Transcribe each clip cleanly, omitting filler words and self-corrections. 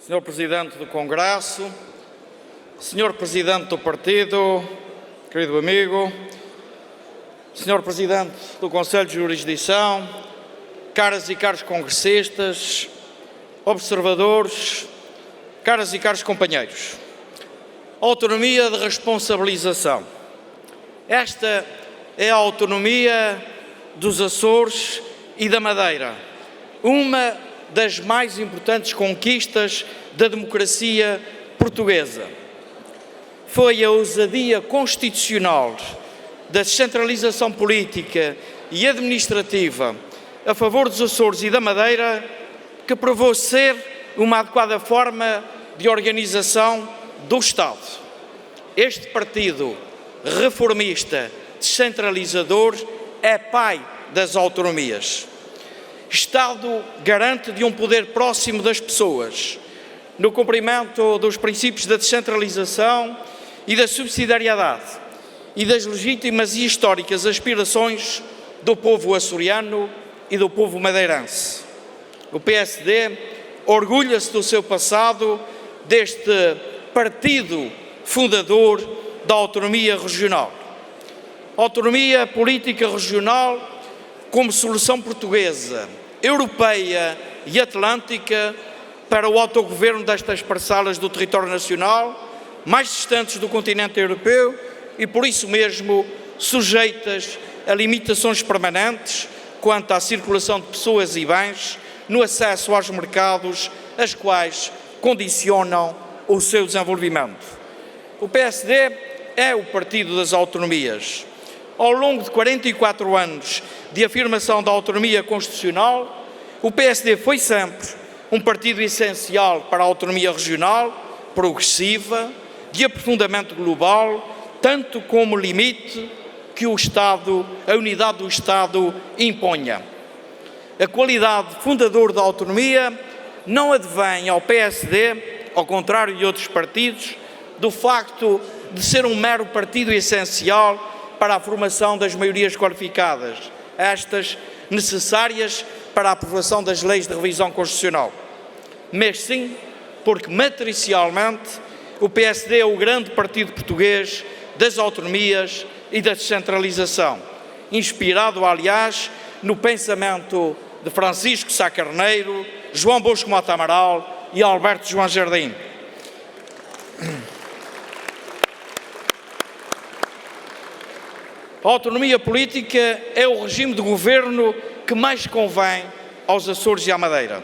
Senhor Presidente do Congresso, Senhor Presidente do Partido, querido amigo, Senhor Presidente do Conselho de Jurisdição, caras e caros congressistas, observadores, caras e caros companheiros. Autonomia de responsabilização. Esta é a autonomia dos Açores e da Madeira, uma das mais importantes conquistas da democracia portuguesa. Foi a ousadia constitucional da descentralização política e administrativa a favor dos Açores e da Madeira que provou ser uma adequada forma de organização do Estado. Este partido reformista, descentralizador, é pai das autonomias. Estado garante de um poder próximo das pessoas, no cumprimento dos princípios da descentralização e da subsidiariedade e das legítimas e históricas aspirações do povo açoriano e do povo madeirense. O PSD orgulha-se do seu passado, deste partido fundador da autonomia regional. Autonomia política regional como solução portuguesa, europeia e atlântica para o autogoverno destas parcelas do território nacional, mais distantes do continente europeu e, por isso mesmo, sujeitas a limitações permanentes quanto à circulação de pessoas e bens no acesso aos mercados, as quais condicionam o seu desenvolvimento. O PSD é o partido das autonomias. Ao longo de 44 anos de afirmação da autonomia constitucional, o PSD foi sempre um partido essencial para a autonomia regional, progressiva, de aprofundamento global, tanto como limite que o Estado, a unidade do Estado, imponha. A qualidade fundadora da autonomia não advém ao PSD, ao contrário de outros partidos, do facto de ser um mero partido essencial para a formação das maiorias qualificadas, estas necessárias para a aprovação das leis de revisão constitucional. Mas sim, porque matricialmente o PSD é o grande partido português das autonomias e da descentralização, inspirado, aliás, no pensamento de Francisco Sá Carneiro, João Bosco Mota Amaral e Alberto João Jardim. A autonomia política é o regime de governo que mais convém aos Açores e à Madeira.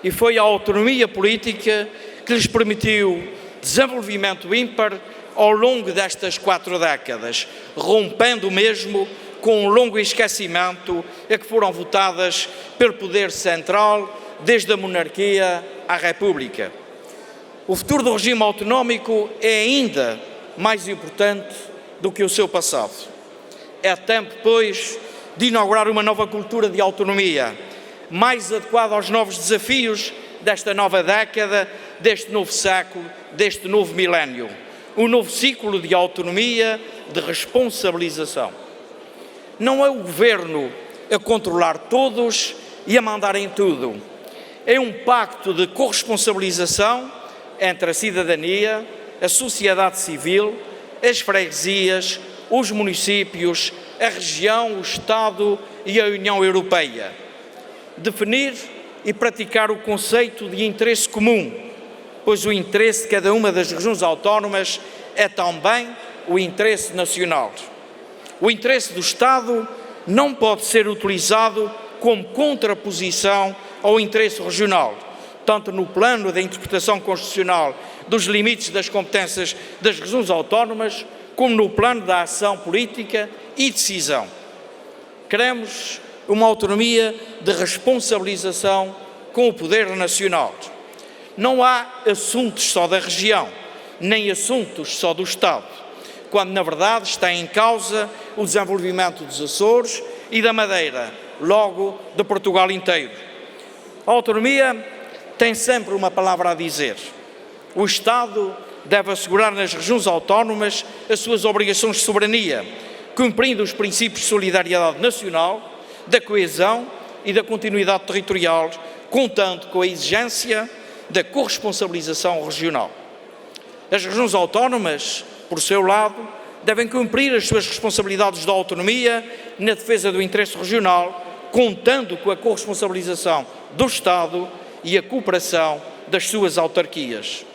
E foi a autonomia política que lhes permitiu desenvolvimento ímpar ao longo destas 4 décadas, rompendo mesmo com um longo esquecimento a que foram votadas pelo poder central, desde a monarquia à República. O futuro do regime autonómico é ainda mais importante do que o seu passado. É tempo, pois, de inaugurar uma nova cultura de autonomia, mais adequada aos novos desafios desta nova década, deste novo século, deste novo milénio. Um novo ciclo de autonomia, de responsabilização. Não é o governo a controlar todos e a mandar em tudo. É um pacto de corresponsabilização entre a cidadania, a sociedade civil, as freguesias, os municípios, a região, o Estado e a União Europeia. Definir e praticar o conceito de interesse comum, pois o interesse de cada uma das regiões autónomas é também o interesse nacional. O interesse do Estado não pode ser utilizado como contraposição ao interesse regional, tanto no plano da interpretação constitucional dos limites das competências das regiões autónomas, como no plano da ação política e decisão. Queremos uma autonomia de responsabilização com o poder nacional. Não há assuntos só da região, nem assuntos só do Estado, quando na verdade está em causa o desenvolvimento dos Açores e da Madeira, logo de Portugal inteiro. A autonomia tem sempre uma palavra a dizer. O Estado deve assegurar nas regiões autónomas as suas obrigações de soberania, cumprindo os princípios de solidariedade nacional, da coesão e da continuidade territorial, contando com a exigência da corresponsabilização regional. As regiões autónomas, por seu lado, devem cumprir as suas responsabilidades de autonomia na defesa do interesse regional, contando com a corresponsabilização do Estado e a cooperação das suas autarquias.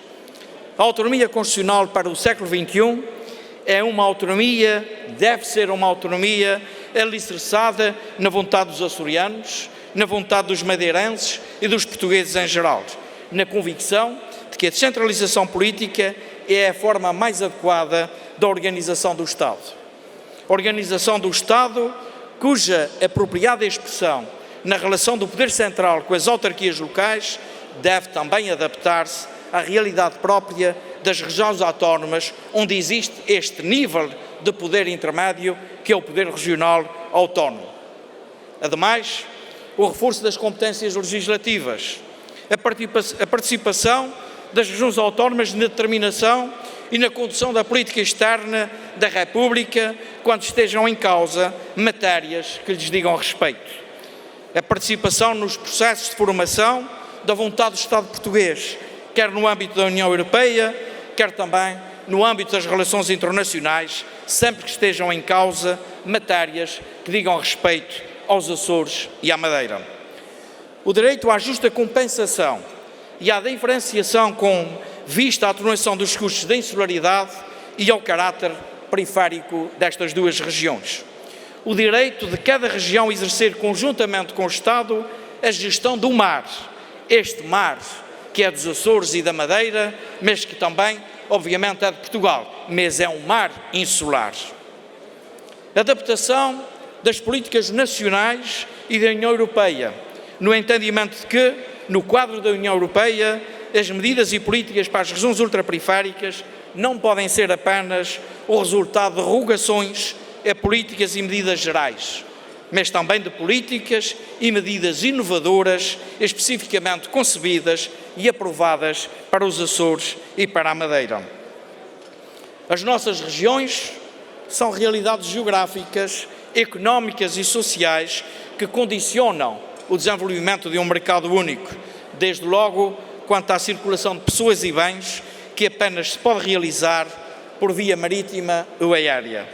A autonomia constitucional para o século XXI é uma autonomia, deve ser uma autonomia alicerçada na vontade dos açorianos, na vontade dos madeirenses e dos portugueses em geral, na convicção de que a descentralização política é a forma mais adequada da organização do Estado. A organização do Estado, cuja apropriada expressão na relação do poder central com as autarquias locais, deve também adaptar-se à realidade própria das regiões autónomas, onde existe este nível de poder intermédio, que é o poder regional autónomo. Ademais, o reforço das competências legislativas, a participação das regiões autónomas na determinação e na condução da política externa da República, quando estejam em causa matérias que lhes digam respeito. A participação nos processos de formação da vontade do Estado português, quer no âmbito da União Europeia, quer também no âmbito das relações internacionais, sempre que estejam em causa matérias que digam respeito aos Açores e à Madeira. O direito à justa compensação e à diferenciação com vista à atenuação dos custos da insularidade e ao caráter periférico destas duas regiões. O direito de cada região exercer conjuntamente com o Estado a gestão do mar, este mar que é dos Açores e da Madeira, mas que também, obviamente, é de Portugal, mas é um mar insular. Adaptação das políticas nacionais e da União Europeia, no entendimento de que, no quadro da União Europeia, as medidas e políticas para as regiões ultraperiféricas não podem ser apenas o resultado de derrogações a políticas e medidas gerais, mas também de políticas e medidas inovadoras, especificamente concebidas e aprovadas para os Açores e para a Madeira. As nossas regiões são realidades geográficas, económicas e sociais que condicionam o desenvolvimento de um mercado único, desde logo quanto à circulação de pessoas e bens, que apenas se pode realizar por via marítima ou aérea.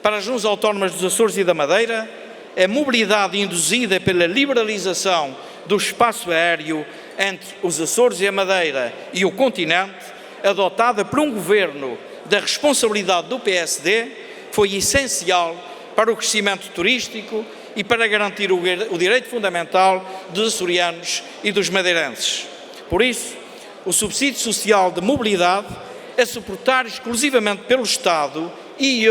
Para as regiões autónomas dos Açores e da Madeira, a mobilidade induzida pela liberalização do espaço aéreo entre os Açores e a Madeira e o continente, adotada por um governo da responsabilidade do PSD, foi essencial para o crescimento turístico e para garantir o direito fundamental dos açorianos e dos madeirenses. Por isso, o subsídio social de mobilidade é suportado exclusivamente pelo Estado e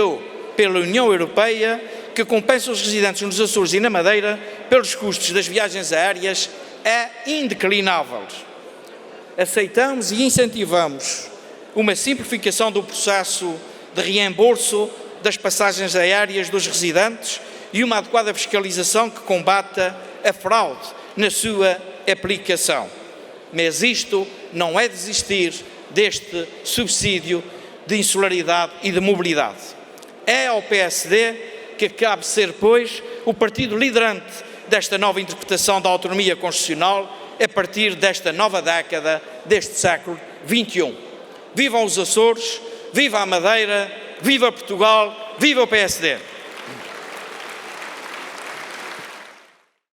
pela União Europeia, que compensa os residentes nos Açores e na Madeira pelos custos das viagens aéreas, é indeclinável. Aceitamos e incentivamos uma simplificação do processo de reembolso das passagens aéreas dos residentes e uma adequada fiscalização que combata a fraude na sua aplicação. Mas isto não é desistir deste subsídio de insularidade e de mobilidade. É ao PSD que cabe ser, pois, o partido liderante desta nova interpretação da autonomia constitucional a partir desta nova década deste século XXI. Vivam os Açores, viva a Madeira, viva Portugal, viva o PSD!